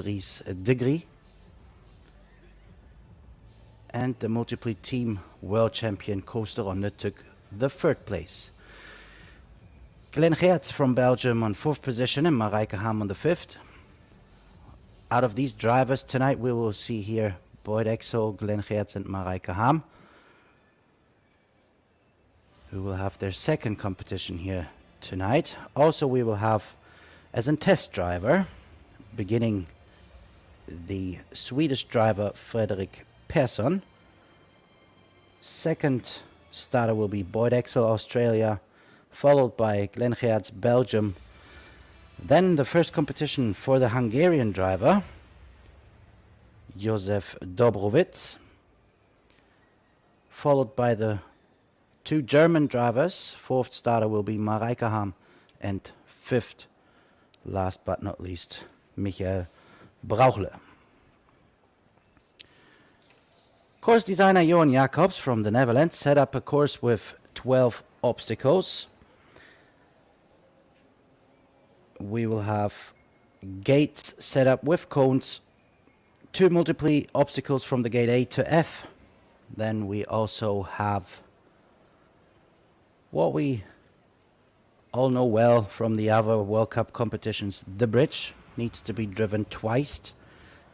degree. And the multiply team world champion coaster Ronde took the third place. Geerts from Belgium on fourth position and Marika Ham on the fifth. Out of these drivers tonight, we will see here Exell, Geerts and Marika Ham, who will have their second competition here tonight. Also, we will have, as a test driver, beginning the Swedish driver Fredrik Persson. Second starter will be Exell, Australia, followed by Geerts, Belgium. Then the first competition for the Hungarian driver, József Dobrovitz, followed by the two German drivers. Fourth starter will be Marika Ham, and fifth, last but not least, Brauchle. Course designer Johan Jacobs from the Netherlands set up a course with 12 obstacles. We will have gates set up with cones, two multiply obstacles from the gate A to F. Then we also have what we all know well from the other World Cup competitions. The bridge needs to be driven twice,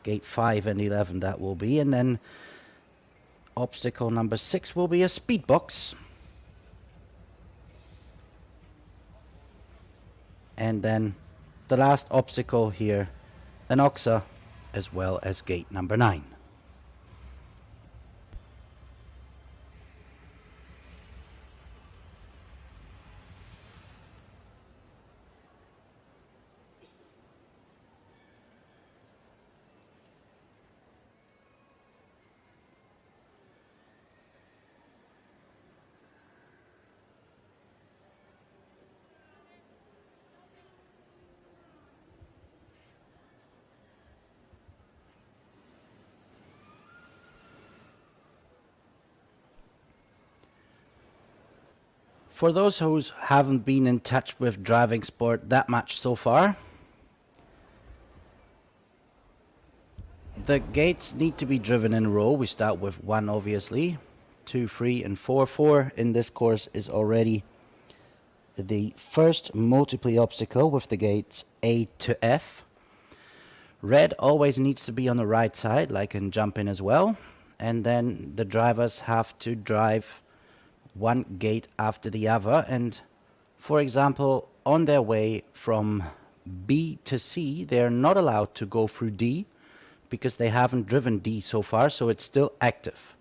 gate 5 and 11 that will be, and then obstacle number 6 will be a speed box. And then the last obstacle here, an oxa, as well as gate number 9. For those who haven't been in touch with driving sport that much so far, the gates need to be driven in a row. We start with 1, obviously, 2, 3, and 4. 4 in this course is already the first multiply obstacle with the gates A to F. Red always needs to be on the right side, like in jumping as well. And then the drivers have to drive one gate after the other, and for example, on their way from B to C, they're not allowed to go through D because they haven't driven D so far, so it's still active.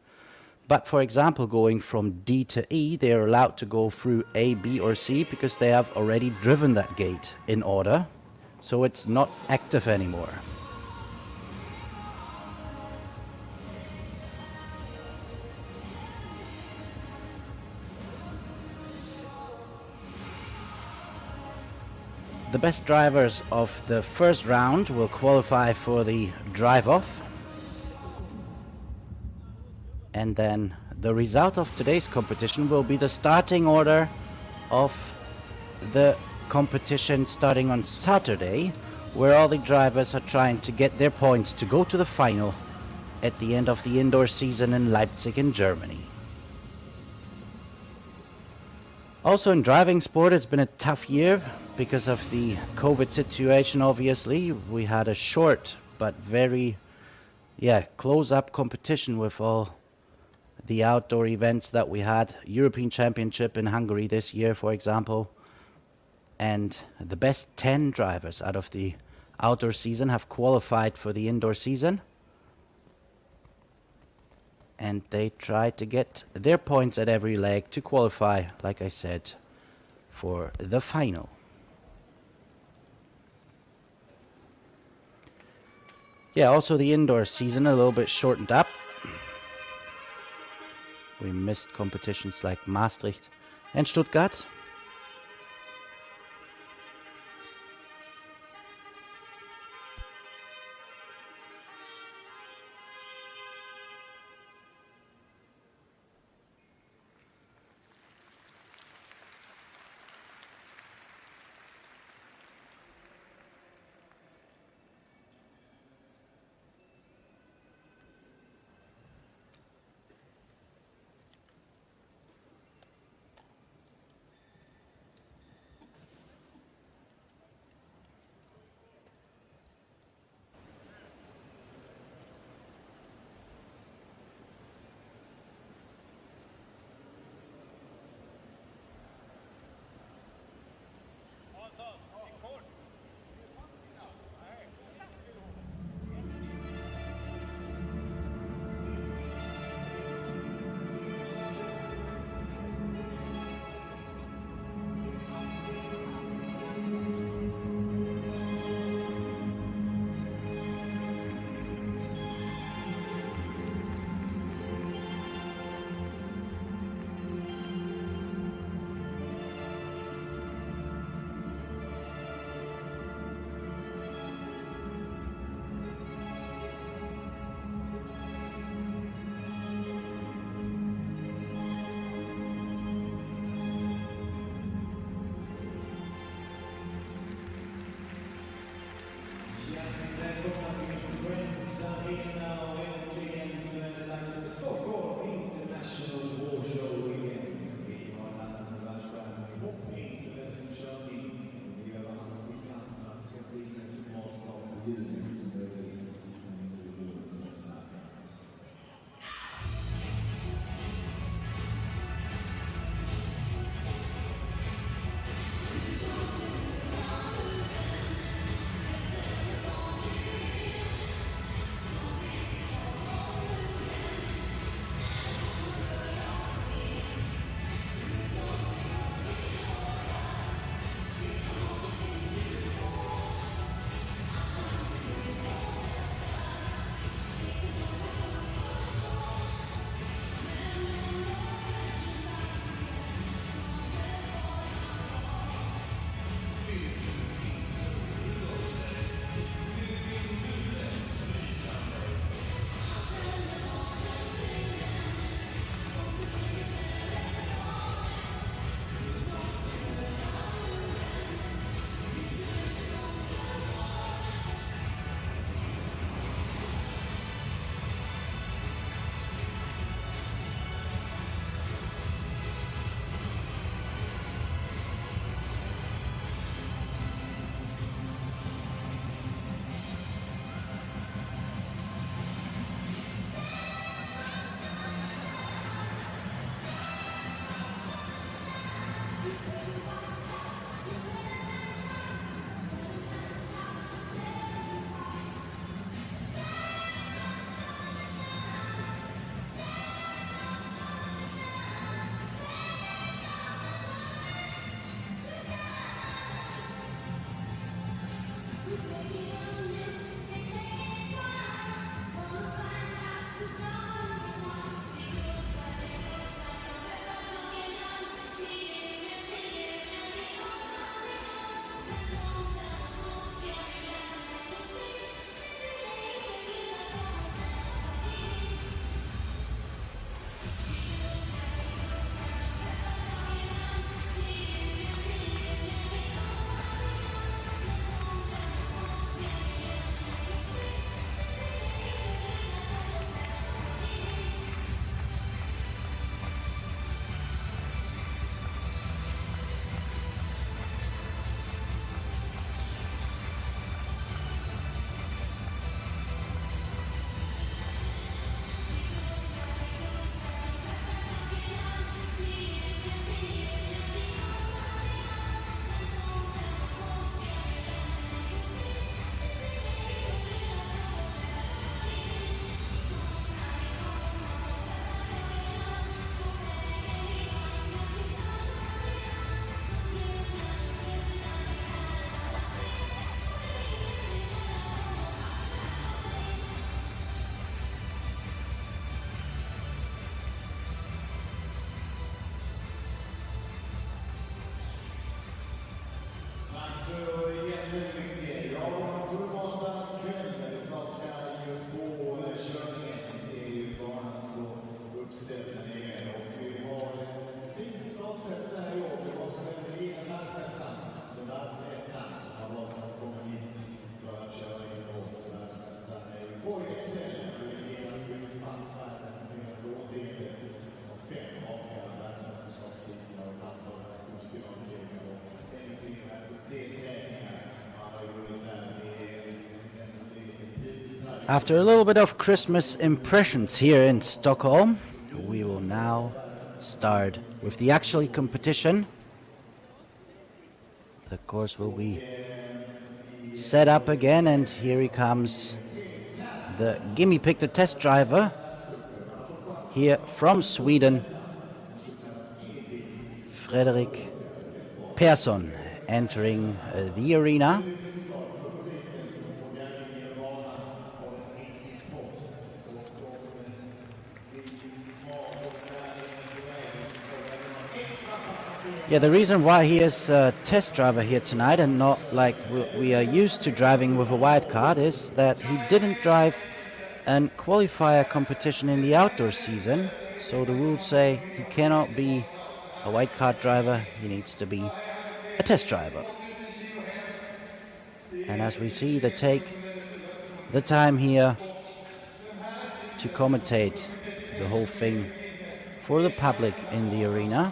But for example, going from D to E, they're allowed to go through A, B or C because they have already driven that gate in order, so it's not active anymore. The best drivers of the first round will qualify for the drive-off. And then the result of today's competition will be the starting order of the competition starting on Saturday, where all the drivers are trying to get their points to go to the final at the end of the indoor season in Leipzig in Germany. Also in driving sport, it's been a tough year because of the COVID situation, obviously. We had a short but very close-up competition with all the outdoor events that we had. European Championship in Hungary this year, for example. And the best 10 drivers out of the outdoor season have qualified for the indoor season. And they try to get their points at every leg to qualify, like I said, for the final. Yeah, also the indoor season a little bit shortened up. We missed competitions like Maastricht and Stuttgart. After a little bit of Christmas impressions here in Stockholm, we will now start with the actual competition. The course will be set up again, and here he comes, the Gimme Pick, the test driver here from Sweden, Fredrik Persson, entering the arena. Yeah, the reason why he is a test driver here tonight and not like we are used to driving with a wild card is that he didn't drive a qualifier competition in the outdoor season. So the rules say he cannot be a wild card driver, he needs to be a test driver. And as we see, they take the time here to commentate the whole thing for the public in the arena.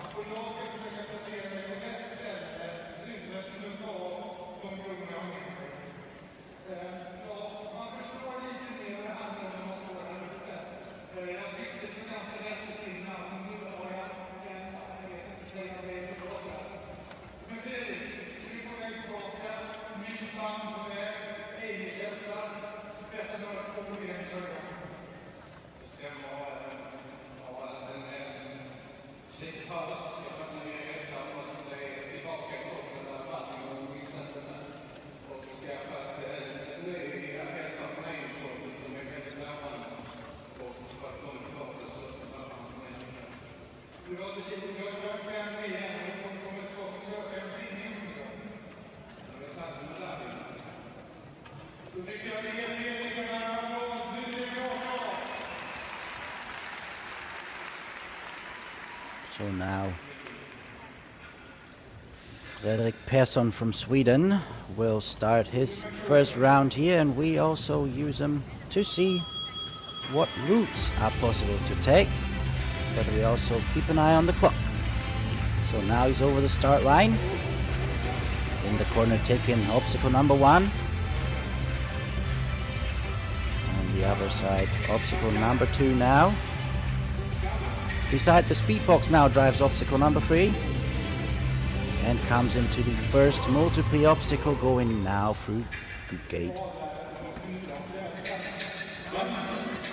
So now Fredrik Persson from Sweden will start his first round here, and we also use him to see what routes are possible to take, but we also keep an eye on the clock. So now he's over the start line. In the corner taking obstacle number 1. On the other side, obstacle number 2 now. Beside the speed box now drives obstacle number 3. And comes into the first multiple obstacle, going now through gate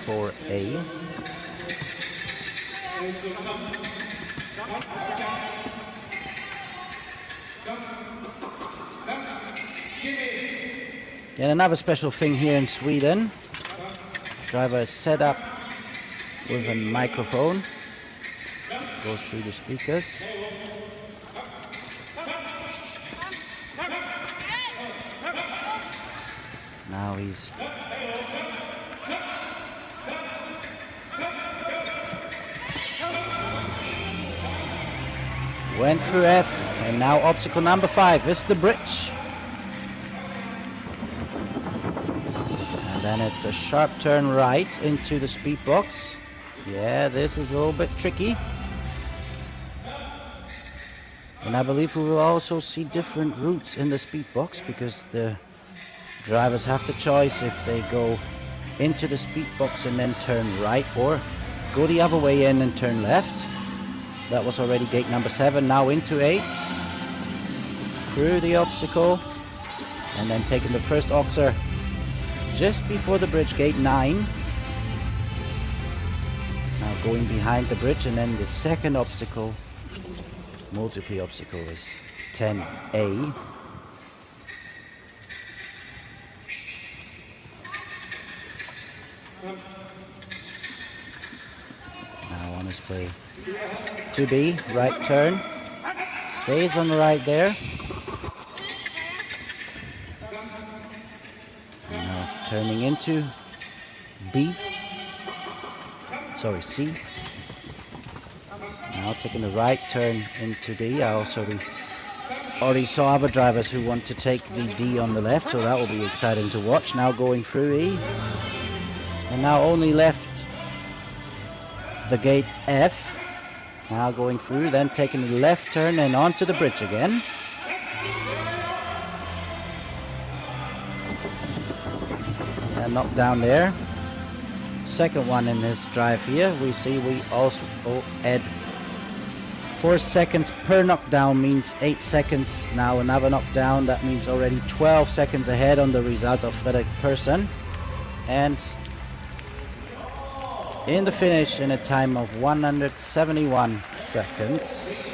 4A. And another special thing here in Sweden, driver is set up with a microphone, goes through the speakers. Now he's went through F, and now obstacle number 5 is the bridge. And then it's a sharp turn right into the speed box. Yeah, this is a little bit tricky. And I believe we will also see different routes in the speed box, because the drivers have the choice if they go into the speed box and then turn right, or go the other way in and turn left. That was already gate number 7, now into 8. Through the obstacle, and then taking the first oxer just before the bridge, gate 9. Now going behind the bridge, and then the second obstacle, multiple obstacle, is 10A. Now on his way to B, right turn, stays on the right there. And now turning into C. Now taking the right turn into D. I also already saw other drivers who want to take the D on the left, so that will be exciting to watch. Now going through E. And now only left the gate F. Now going through, then taking the left turn and onto the bridge again. And knocked down there. Second one in his drive here. We see we also add 4 seconds per knockdown, means 8 seconds. Now another knockdown, that means already 12 seconds ahead on the result of Fredrik Persson. And in the finish, in a time of 171 seconds.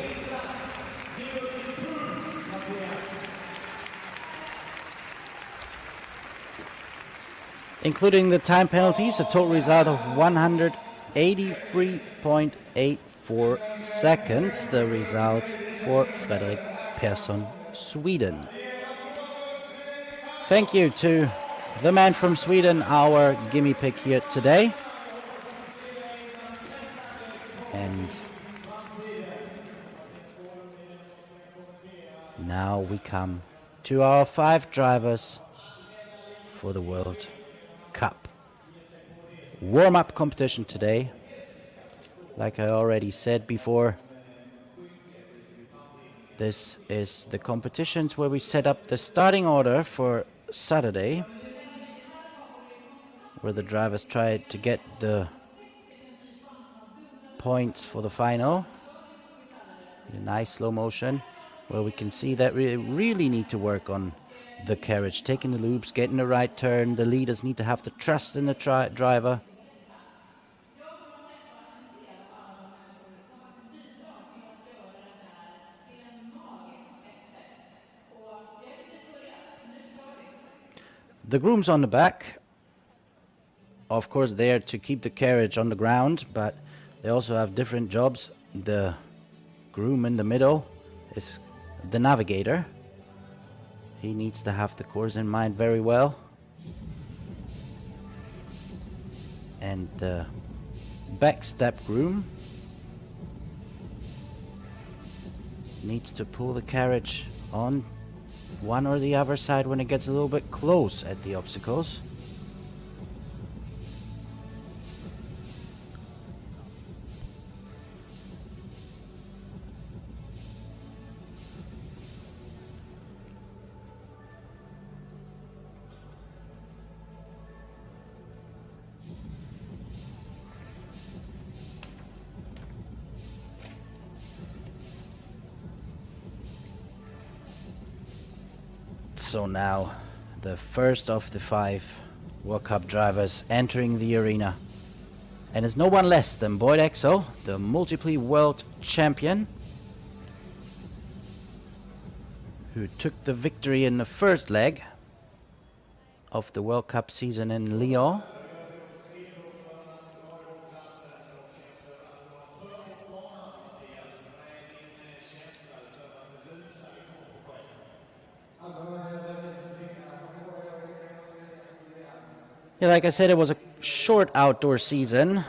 Including the time penalties, a total result of 183.84 seconds, the result for Fredrik Persson, Sweden. Thank you to the man from Sweden, our gimme pick here today. And now we come to our 5 drivers for the World Cup. Warm-up competition today. Like I already said before, this is the competitions where we set up the starting order for Saturday, where the drivers try to get the points for the final. A nice slow motion where we can see that we really need to work on the carriage, taking the loops, getting the right turn. The leaders need to have the trust in the driver. The grooms on the back, of course, there to keep the carriage on the ground, but they also have different jobs. The groom in the middle is the navigator. He needs to have the course in mind very well. And the back step groom needs to pull the carriage on one or the other side when it gets a little bit close at the obstacles. So now the first of the 5 World Cup drivers entering the arena, and it's no one less than Boyd Exell, the multiple world champion, who took the victory in the first leg of the World Cup season in Lyon. Yeah, like I said, it was a short outdoor season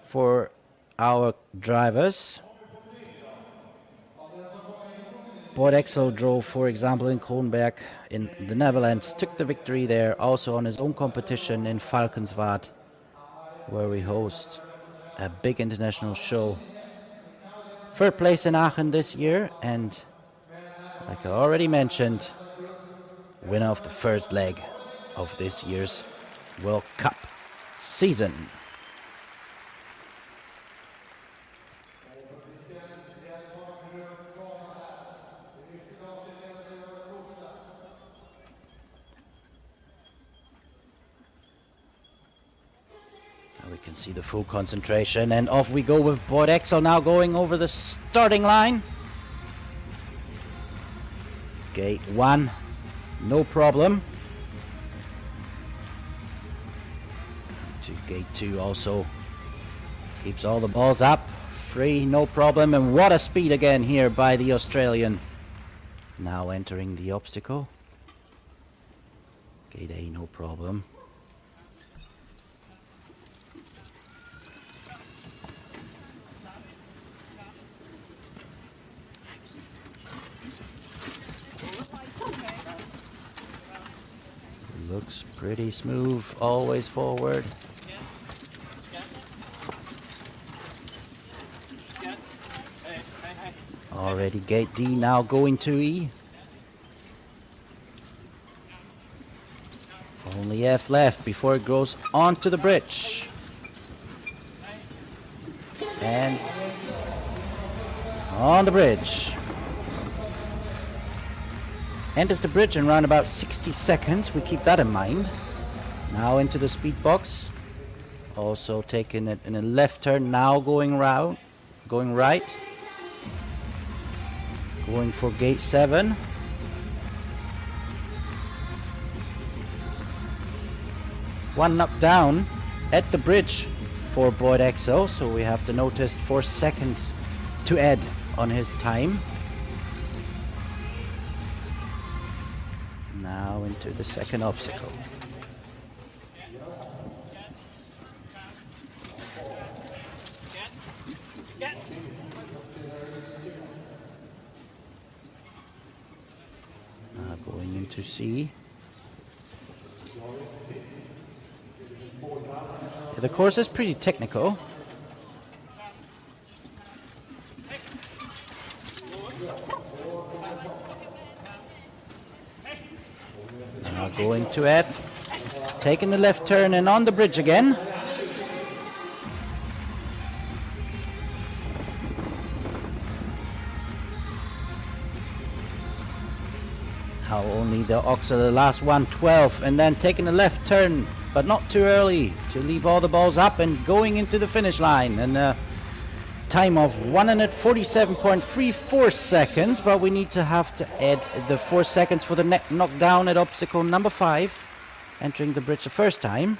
for our drivers. Boyd Exell drove, for example, in Kronberg in the Netherlands, took the victory there, also on his own competition in Valkenswaard, where we host a big international show. 3rd place in Aachen this year, and like I already mentioned, winner of the first leg of this year's World Cup season. Now we can see the full concentration, and off we go with Boyd Exell now going over the starting line. Gate 1, no problem. Gate 2 also keeps all the balls up. 3, no problem. And what a speed again here by the Australian. Now entering the obstacle. Gate A, no problem. Looks pretty smooth, always forward. Already gate D, now going to E. Only F left before it goes onto the bridge. And on the bridge. Enters the bridge in around about 60 seconds. We keep that in mind. Now into the speed box. Also taking it in a left turn. Now going round, going right. Going for gate 7. One knock down at the bridge for Boyd Exell, so we have to notice 4 seconds to add on his time. Now into the second obstacle. Now going into C. Yeah, the course is pretty technical. Now going to F, taking the left turn and on the bridge again. Now only the Oxer, the last one, 12, and then taking the left turn, but not too early to leave all the balls up and going into the finish line. And a time of 147.34 seconds, but we need to have to add the 4 seconds for the knockdown at obstacle number 5, entering the bridge the first time.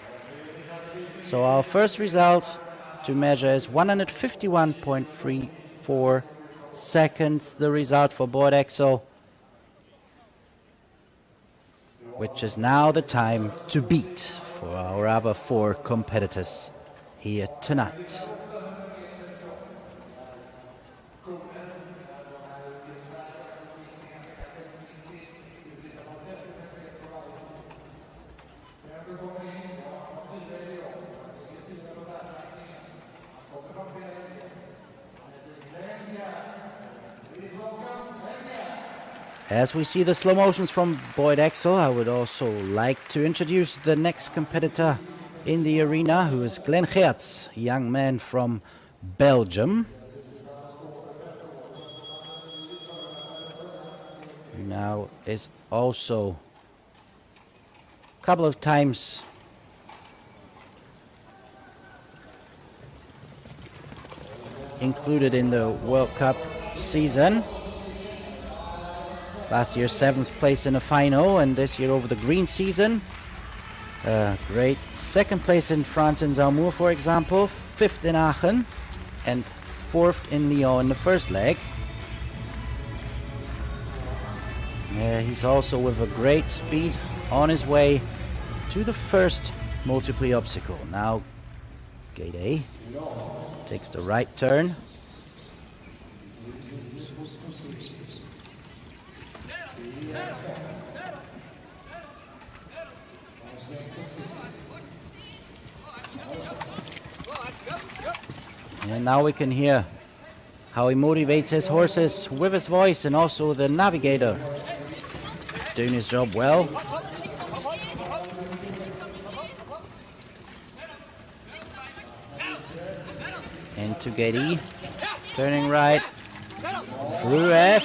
So our first result to measure is 151.34 seconds, the result for Boyd Exell, which is now the time to beat for our other 4 competitors here tonight. As we see the slow motions from Boyd Exell, I would also like to introduce the next competitor in the arena, who is Geerts, a young man from Belgium. Now is also a couple of times included in the World Cup season. Last year 7th place in the final, and this year over the green season. Great 2nd place in France in Zaumur, for example, 5th in Aachen, and 4th in Lyon in the first leg. He's also with a great speed on his way to the first multiply obstacle. Now gate A takes the right turn. And now we can hear how he motivates his horses with his voice, and also the navigator doing his job well. Into gate E, turning right, through F,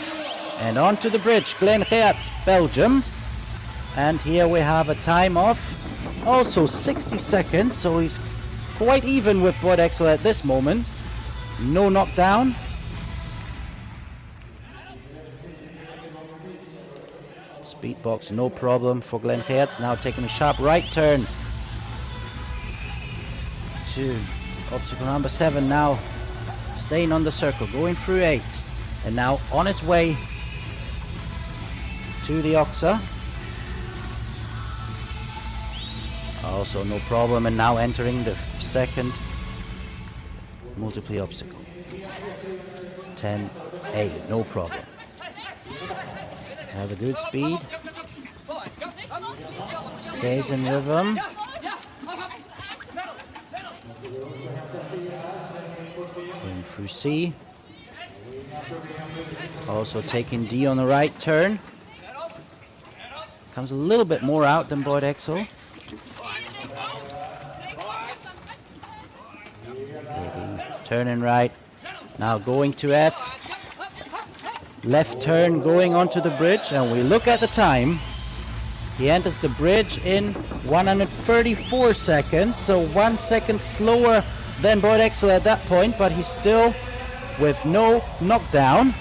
and onto the bridge. Geerts, Belgium. And here we have a time of also 60 seconds, so he's quite even with Boyd Exell at this moment. No knockdown. Speed box, no problem for Geerts. Now taking a sharp right turn to obstacle number 7. Now staying on the circle, going through 8, and now on his way to the Oxa. Also no problem, and now entering the second multiply obstacle. 10A, no problem. Has a good speed. Stays in rhythm. Going through C. Also taking D on the right turn. Comes a little bit more out than Boyd Exell. Turning right. Now going to F. Left turn going onto the bridge, and we look at the time. He enters the bridge in 134 seconds, so 1 second slower than Boyd Exell at that point, but he's still with no knockdown.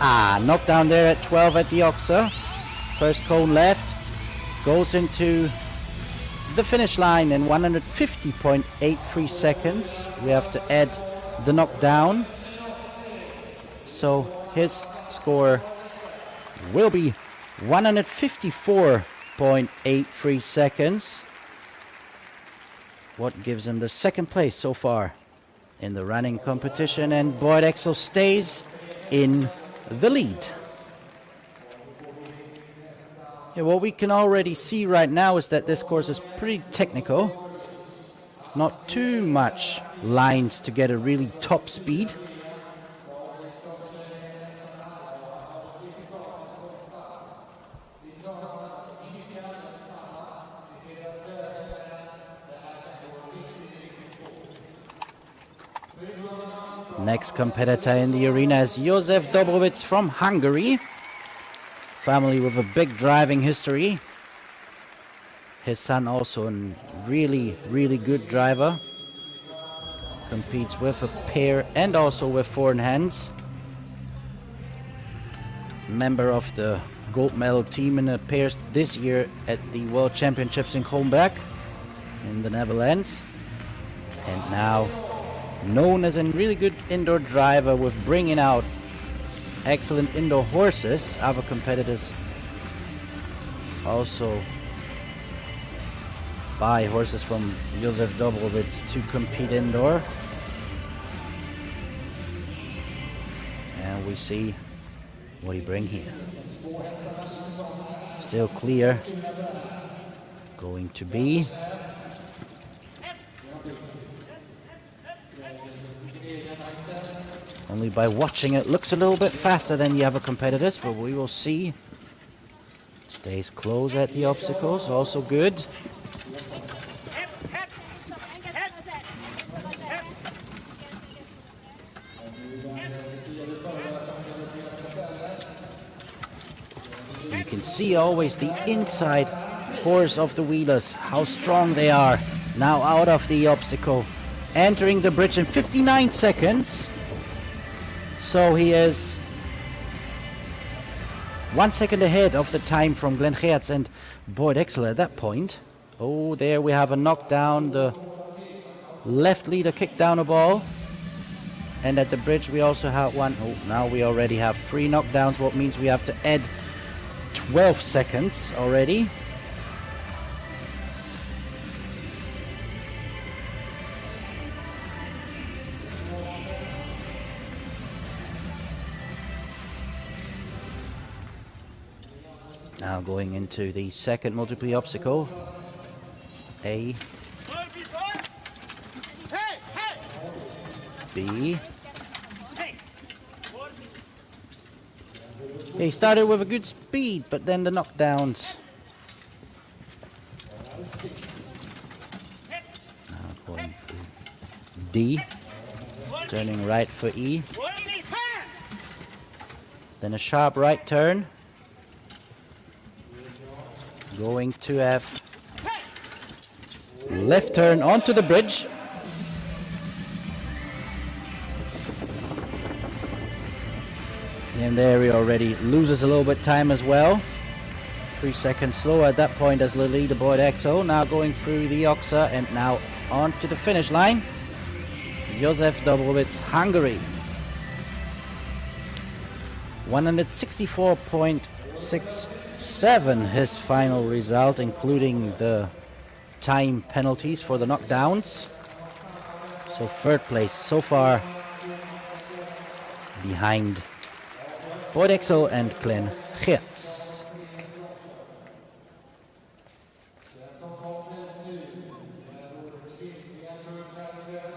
Knockdown there at 12 at the Oxa. First cone left, goes into the finish line in 150.83 seconds. We have to add the knockdown, so his score will be 154.83 seconds, what gives him the second place so far in the running competition, and Boyd Exell stays in the lead. What we can already see right now is that this course is pretty technical. Not too much lines to get a really top speed. Next competitor in the arena is József Dobrovitz from Hungary. Family with a big driving history. His son also a really, really good driver. Competes with a pair and also with 4-in-hands. Member of the gold medal team in the pairs this year at the World Championships in Kronberg in the Netherlands. And now known as a really good indoor driver with bringing out excellent indoor horses. Other competitors also buy horses from József Dobrovitz to compete indoor. And we see what he brings here. Still clear. Going to be. Only by watching it looks a little bit faster than the other competitors, but we will see. Stays close at the obstacles, also good. You can see always the inside course of the wheelers, how strong they are. Now out of the obstacle, entering the bridge in 59 seconds. So he is 1 second ahead of the time from Geerts and Exell at that point. Oh, there we have a knockdown. The left leader kicked down a ball. And at the bridge we also have one. Oh, now we already have 3 knockdowns, what means we have to add 12 seconds already. Now going into the second multiple obstacle. A. B. He started with a good speed, but then the knockdowns. Now going for D. Turning right for E. Then a sharp right turn. Going to F. Left turn onto the bridge. And there he already loses a little bit time as well. 3 seconds slower at that point as the leader Exell. Now going through the Oxa and now on to the finish line. József Dobrovitz, Hungary. 164.67 his final result, including the time penalties for the knockdowns. So third place so far behind Exell and Geerts.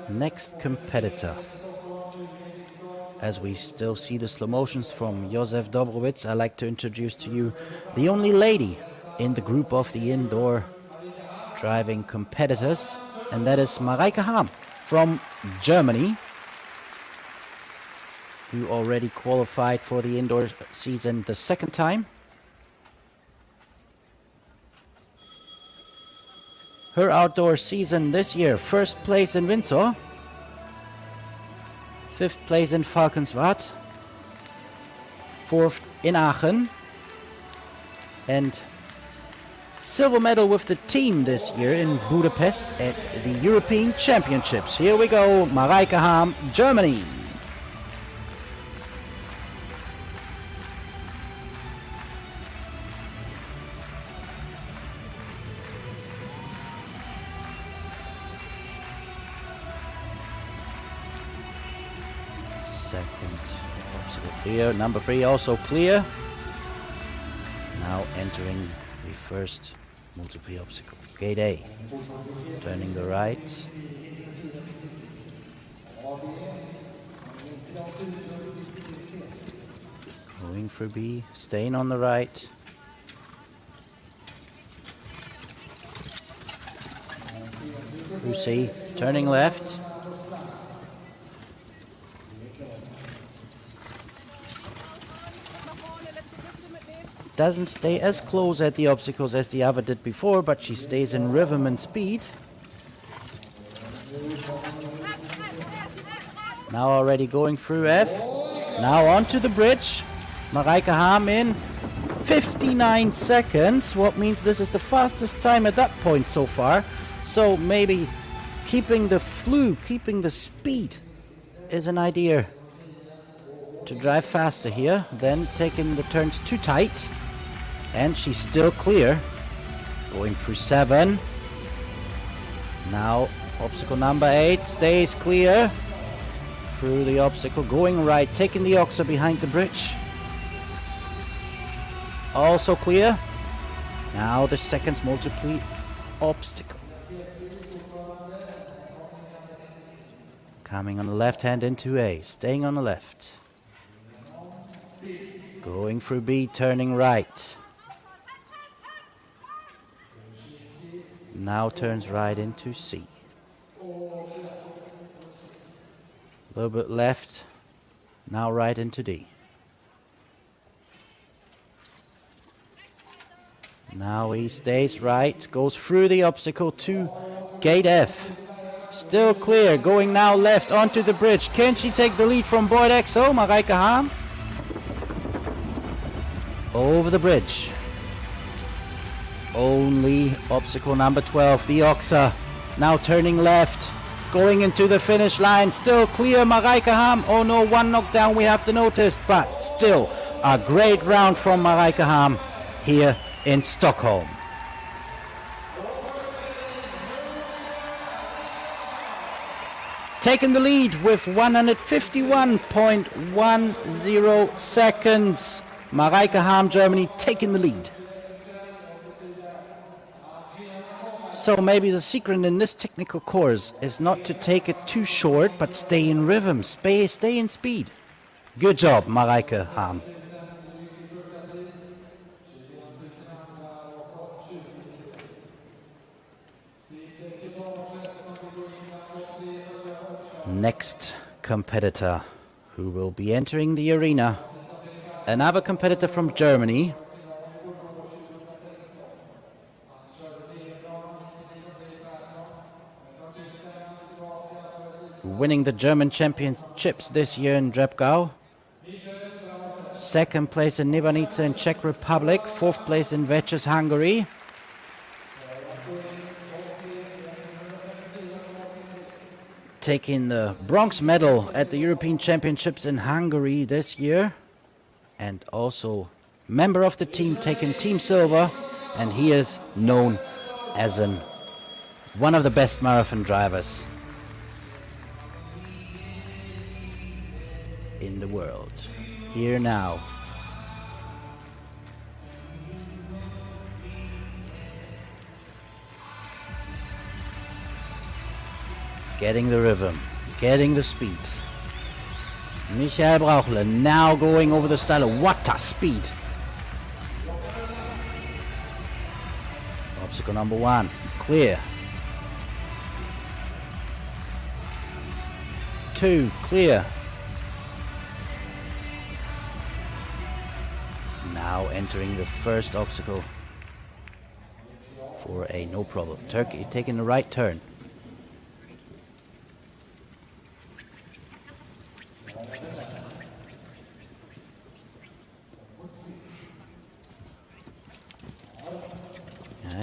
Next competitor. As we still see the slow motions from József Dobrovitz, I'd like to introduce to you the only lady in the group of the indoor driving competitors, and that is Marika Ham from Germany, who already qualified for the indoor season the second time. Her outdoor season this year: first place in Windsor, 5th place in Valkenswaard, 4th in Aachen, and silver medal with the team this year in Budapest at the European Championships. Here we go, Marika Ham, Germany. Second obstacle clear. Number 3 also clear. Now entering the first multiple obstacle. Gate A. Turning the right. Going for B. Staying on the right. Through C. Turning left. Doesn't stay as close at the obstacles as the other did before, but she stays in rhythm and speed. Now already going through F. Now onto the bridge. Marika Ham in 59 seconds, what means this is the fastest time at that point so far. So maybe keeping the flu, keeping the speed is an idea to drive faster here, then taking the turns too tight. And she's still clear. Going through 7. Now obstacle number 8 stays clear. Through the obstacle, going right, taking the Oxa behind the bridge. Also clear. Now the second multiple obstacle. Coming on the left hand into A, staying on the left. Going through B, turning right. Now turns right into C. A little bit left, now right into D. Now he stays right, goes through the obstacle to gate F. Still clear, going now left onto the bridge. Can she take the lead from Boyd Exell, Marika Ham? Over the bridge. Only obstacle number 12, the Oxa. Now turning left, going into the finish line. Still clear, Marika Ham. Oh no, one knockdown we have to notice, but still a great round from Marika Ham here in Stockholm. Taking the lead with 151.10 seconds. Marika Ham, Germany, taking the lead. So maybe the secret in this technical course is not to take it too short, but stay in rhythm, stay in speed. Good job, Marika Ham. Next competitor who will be entering the arena, another competitor from Germany. Winning the German championships this year in Brauchle. Second place in Nibanica in Czech Republic. Fourth place in Geerts, Hungary. Taking the bronze medal at the European Championships in Hungary this year. And also member of the team taking Team Silver. And he is known as one of the best marathon drivers in the world. Here now. Getting the rhythm, getting the speed. Michael Brauchle now going over the stylo. What a speed! Obstacle number 1, clear. 2, clear. Now entering the first obstacle for a no problem. Turkey taking the right turn.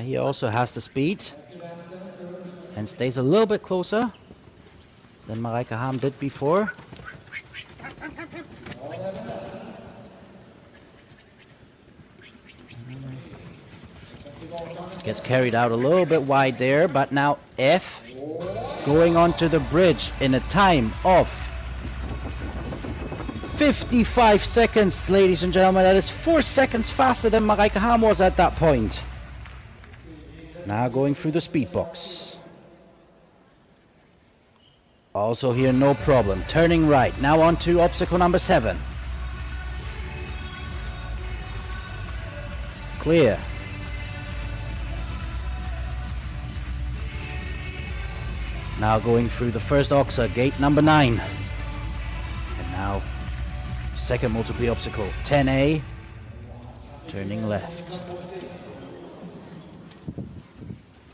He also has the speed and stays a little bit closer than Marika Ham did before. Gets carried out a little bit wide there, but now F going onto the bridge in a time of 55 seconds, ladies and gentlemen. That is 4 seconds faster than Marika Ham was at that point. Now going through the speed box. Also here, no problem. Turning right. Now on to obstacle number 7. Clear. Now going through the first Oxa, gate number 9. And now second multiple obstacle, 10A. Turning left.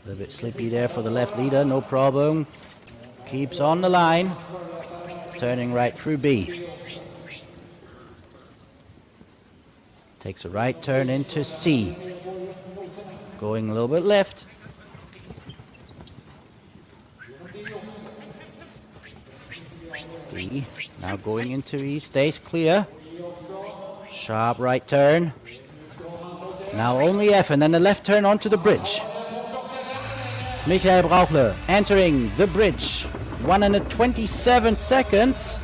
A little bit slippy there for the left leader, no problem. Keeps on the line. Turning right through B. Takes a right turn into C. Going a little bit left. D. Now going into E, stays clear. Sharp right turn. Now only F and then the left turn onto the bridge. Michael Brauchle entering the bridge. 127 seconds.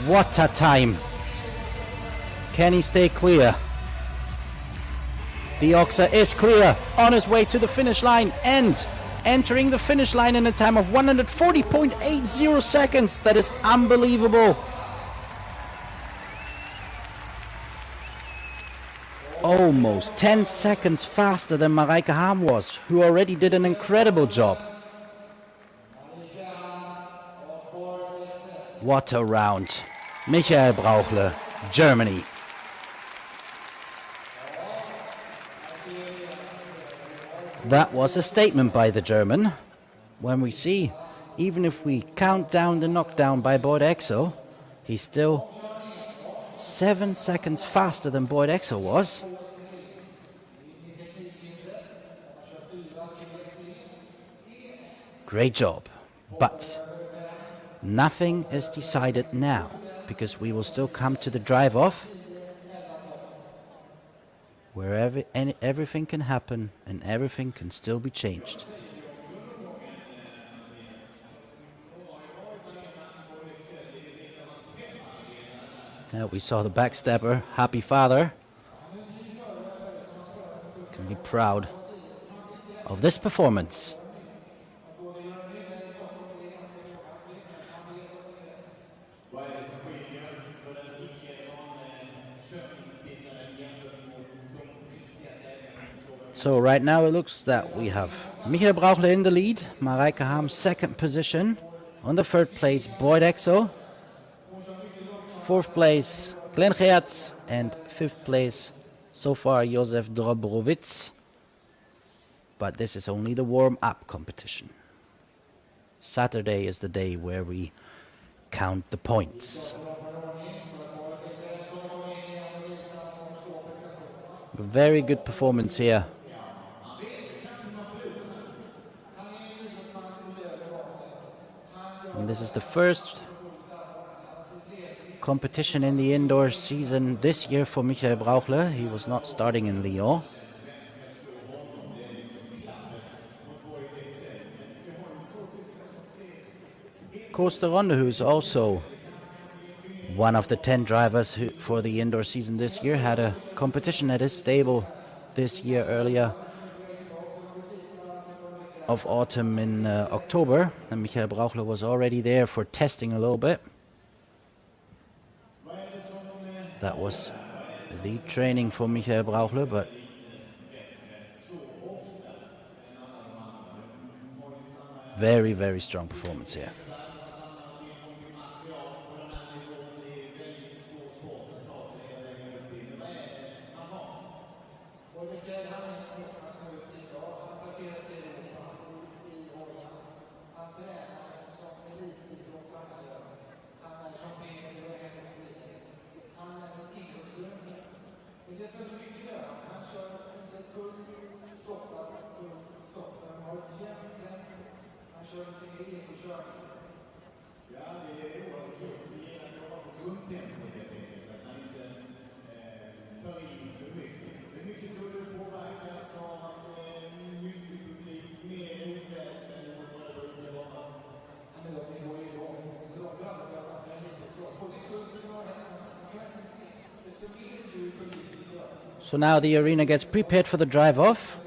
What a time. Can he stay clear? The Oxa is clear on his way to the finish line, and entering the finish line in a time of 140.80 seconds. That is unbelievable. Almost 10 seconds faster than Marika Ham was, who already did an incredible job. What a round. Michael Brauchle, Germany. That was a statement by the German. When we see, even if we count down the knockdown by Boyd Exell, he's still 7 seconds faster than Boyd Exell was. Great job. But nothing is decided now, because we will still come to the drive-off, where everything can happen and everything can still be changed. We saw the backstabber, happy father. Can be proud of this performance. So right now it looks that we have Michael Brauchle in the lead, Marika Ham second position. On the third place, Boyd Exell. Fourth place, Geerts, and fifth place, so far, József Dobrovitz. But this is only the warm-up competition. Saturday is the day where we count the points. A very good performance here. And this is the first competition in the indoor season this year for Michael Brauchle. He was not starting in Lyon. Costa Ronde, who's also one of the 10 drivers who, for the indoor season this year, had a competition at his stable this year earlier of autumn in October, and Michael Brauchle was already there for testing a little bit. That was the training for Michael Brauchle, but very, very strong performance here. So now the arena gets prepared for the drive-off.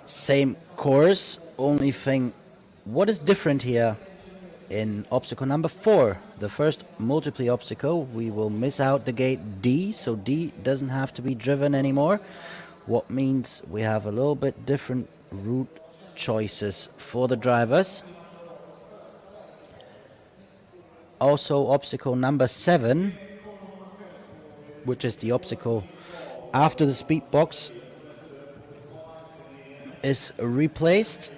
Same course, only thing, what is different here in obstacle number 4, the first multiply obstacle, we will miss out the gate D, so D doesn't have to be driven anymore. What means we have a little bit different route choices for the drivers. Also obstacle number 7, which is the obstacle after the speed box, is replaced.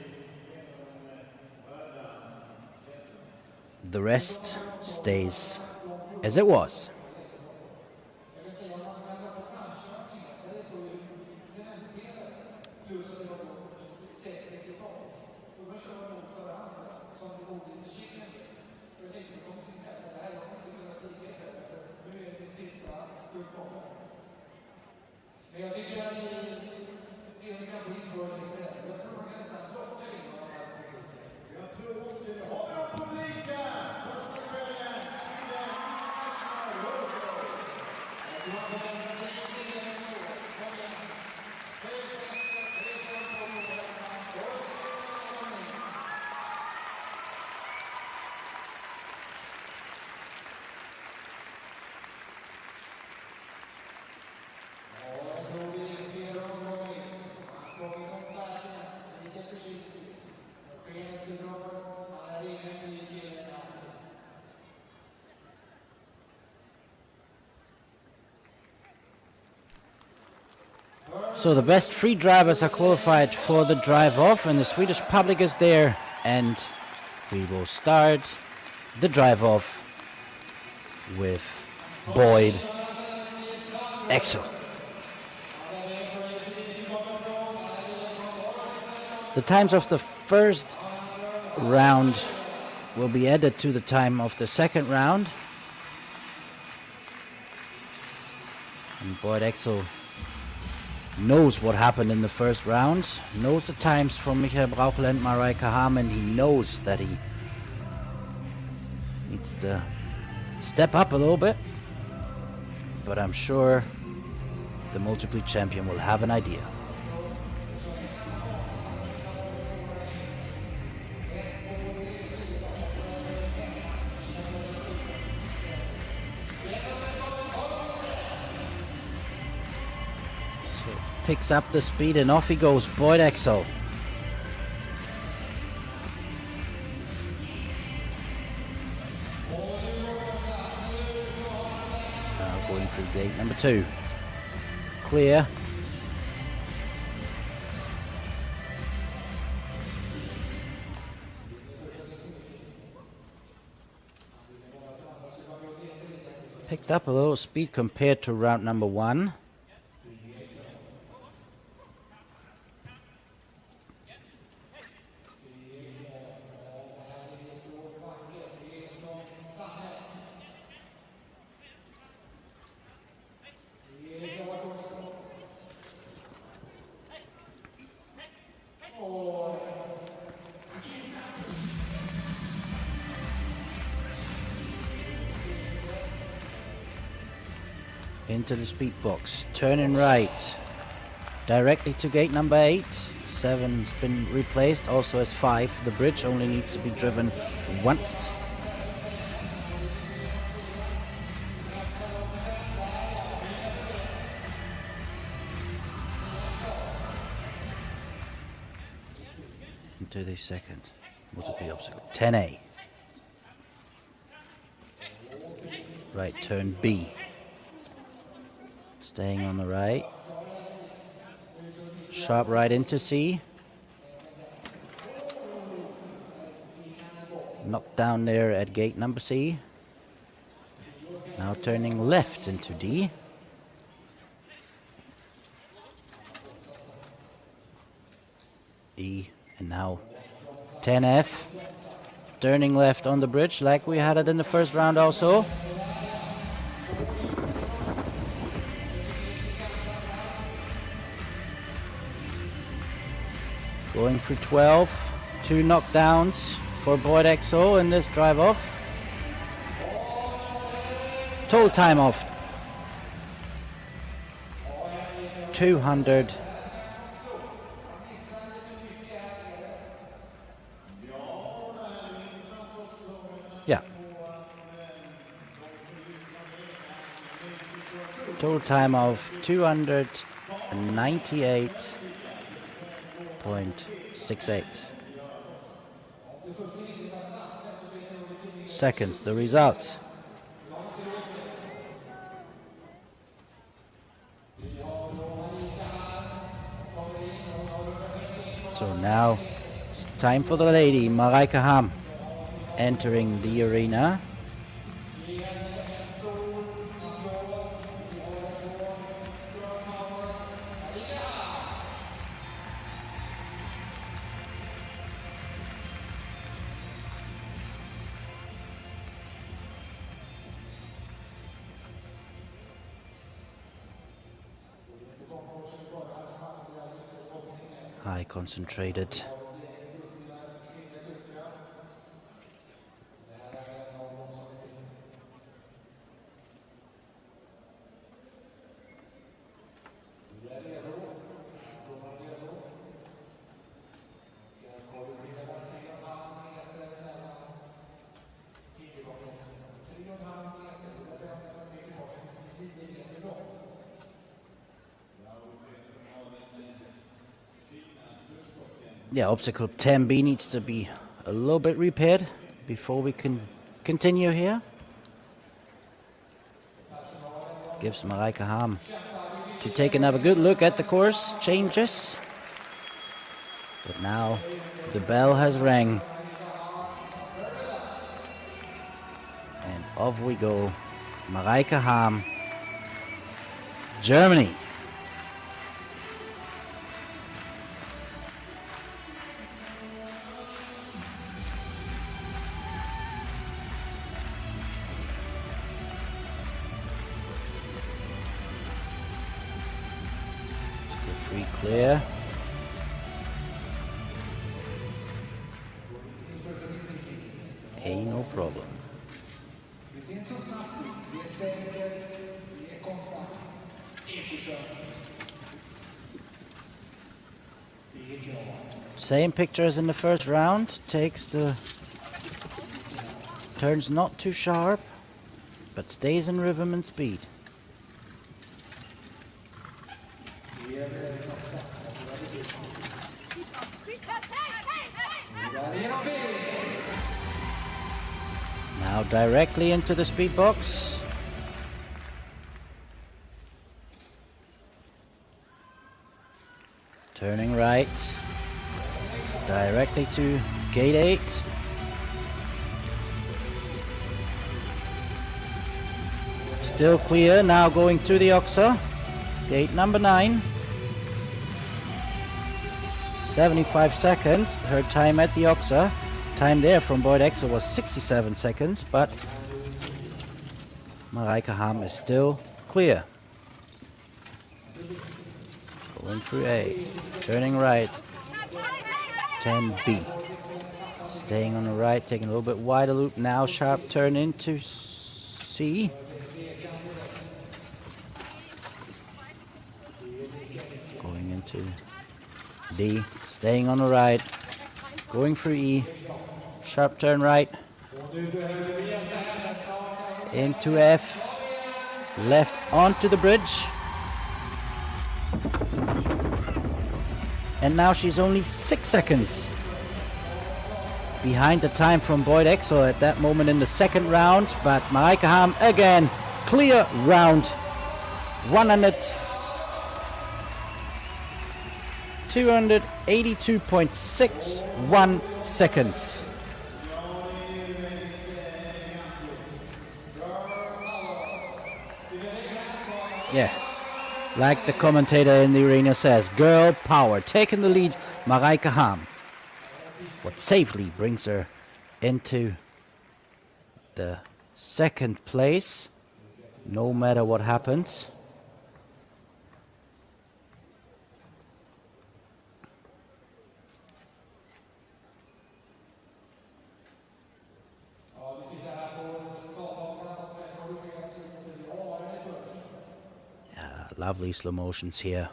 The rest stays as it was. So the best 3 drivers are qualified for the drive off, and the Swedish public is there, and we will start the drive off with Boyd Exell. The times of the first round will be added to the time of the second round. And Boyd Exell knows what happened in the first round, knows the times from Michael Brauchle and Marika Ham, and he knows that he needs to step up a little bit. But I'm sure the multiple champion will have an idea. Picks up the speed and off he goes, Boyd Exell. Now going through gate number 2. Clear. Picked up a little speed compared to round number 1. Into the speed box, turning right, directly to gate number 8. 7's been replaced, also as 5. The bridge only needs to be driven once. Into the second multiple obstacle, 10A. Right turn B. Staying on the right. Sharp right into C. Knocked down there at gate number C. Now turning left into D. E, and now 10F. Turning left on the bridge like we had it in the first round also. Going through 12, 2 knockdowns for Boyd Exell in this drive off. Total time of 200. Yeah. Total time of 298.68 seconds. The result. So now it's time for the lady Marika Ham entering the arena. High concentrated. Yeah, obstacle 10B needs to be a little bit repaired before we can continue here. Gives Marika Ham to take another good look at the course changes. But now the bell has rang. And off we go. Marika Ham, Germany. Free clear. Ain't no problem. Same picture as in the first round. Takes the turns not too sharp, but stays in rhythm and speed. Now directly into the speed box. Turning right. Directly to gate 8. Still clear, now going to the Oxa. Gate number 9. 75 seconds, her time at the Oxa. Time there from Boyd Exell was 67 seconds, but Marika Ham is still clear. Going through A, turning right, 10B. Staying on the right, taking a little bit wider loop, now sharp turn into C. Going into D, staying on the right, going through E. Sharp turn right, into F, left onto the bridge, and now she's only 6 seconds behind the time from Boyd Exell at that moment in the second round, but Marika Ham again, clear round, 282.61 seconds. Yeah, like the commentator in the arena says, girl power, taking the lead, Marika Ham. What safely brings her into the second place, no matter what happens. Lovely slow motions here.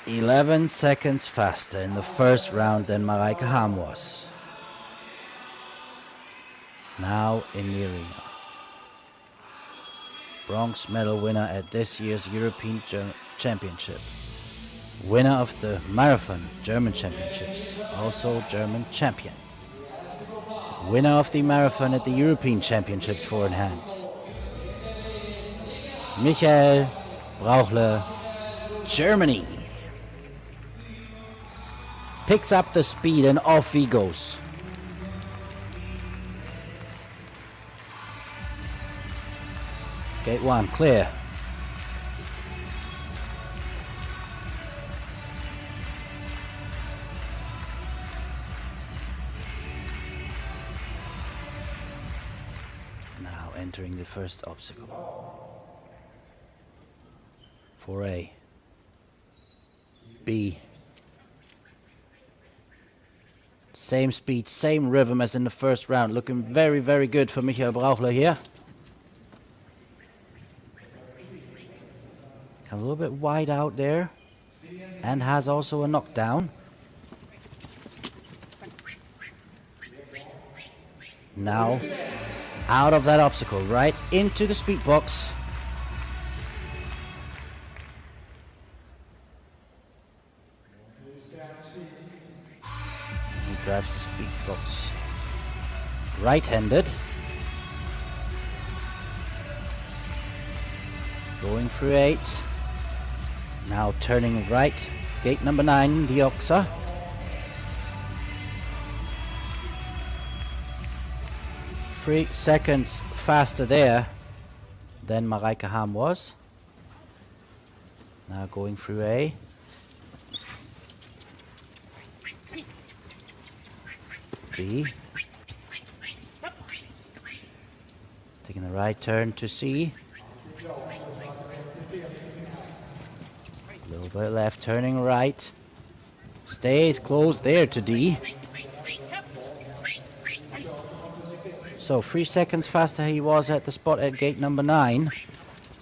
"11 seconds faster in the first round than Marika Ham was. Now in the arena. Bronze medal winner at this year's European Championship. Winner of the Marathon German Championships, also German champion. Winner of the Marathon at the European Championships 4 in hands. Michael Brauchle, Germany. Picks up the speed and off he goes. Gate 1, clear. Now entering the first obstacle. 4A. B. Same speed, same rhythm as in the first round. Looking very, very good for Michael Brauchle here. A little bit wide out there, and has also a knockdown. Now out of that obstacle, right into the speed box. He drives the speed box right-handed. Going through 8. Now turning right. Gate number 9, the Oxa. Three seconds faster there than Marika Ham was. Now going through A. B. Taking the right turn to C. A little bit left, turning right. Stays close there to D. So 3 seconds faster he was at the spot at gate number 9.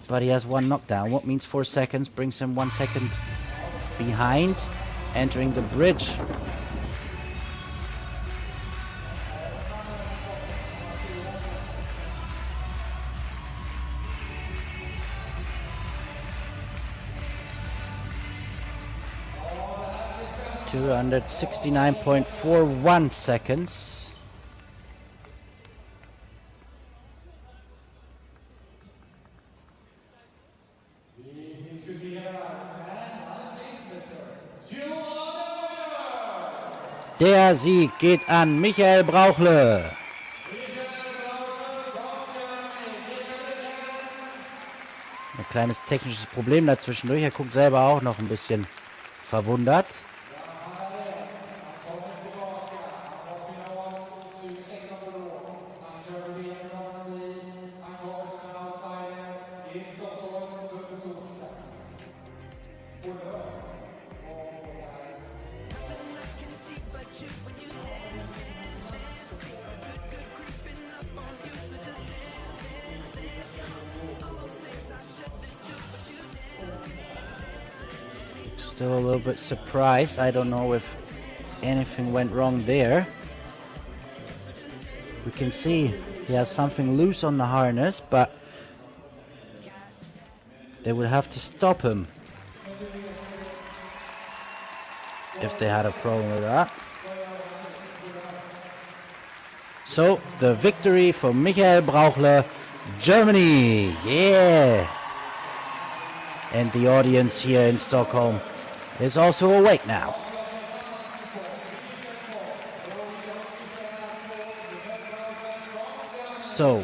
But he has one knockdown. What means 4 seconds brings him 1 second behind. Entering the bridge. $269.41 seconds. Der Sieg geht an Michael Brauchle. Ein kleines technisches Problem dazwischendurch. Er guckt selber auch noch ein bisschen verwundert. Still a little bit surprised. I don't know if anything went wrong there. We can see he has something loose on the harness, but they would have to stop him if they had a problem with that. So, the victory for Michael Brauchle, Germany. Yeah! And the audience here in Stockholm is also awake now. So,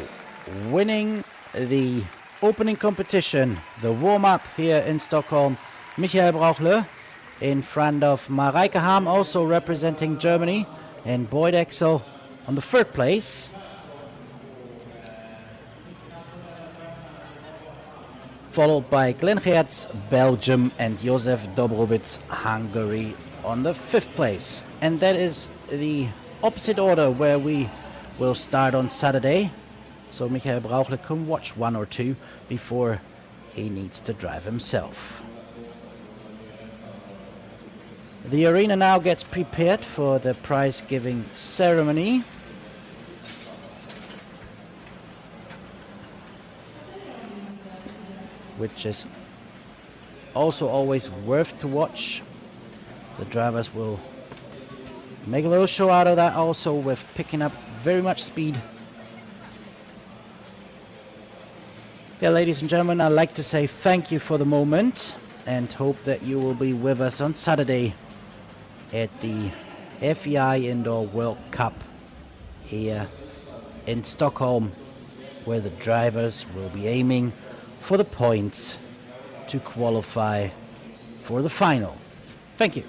winning the opening competition, the warm-up here in Stockholm, Michael Brauchle in front of Marika Ham, also representing Germany, and Boyd Exell on the 3rd place. Followed by Geerts, Belgium, and József Dobrovitz, Hungary, on the 5th place. And that is the opposite order where we will start on Saturday. So Michael Brauchle can watch 1 or 2 before he needs to drive himself. The arena now gets prepared for the prize-giving ceremony. Which is also always worth to watch. The drivers will make a little show out of that also with picking up very much speed. Yeah, ladies and gentlemen, I'd like to say thank you for the moment and hope that you will be with us on Saturday at the FEI Indoor World Cup here in Stockholm, where the drivers will be aiming for the points to qualify for the final. Thank you.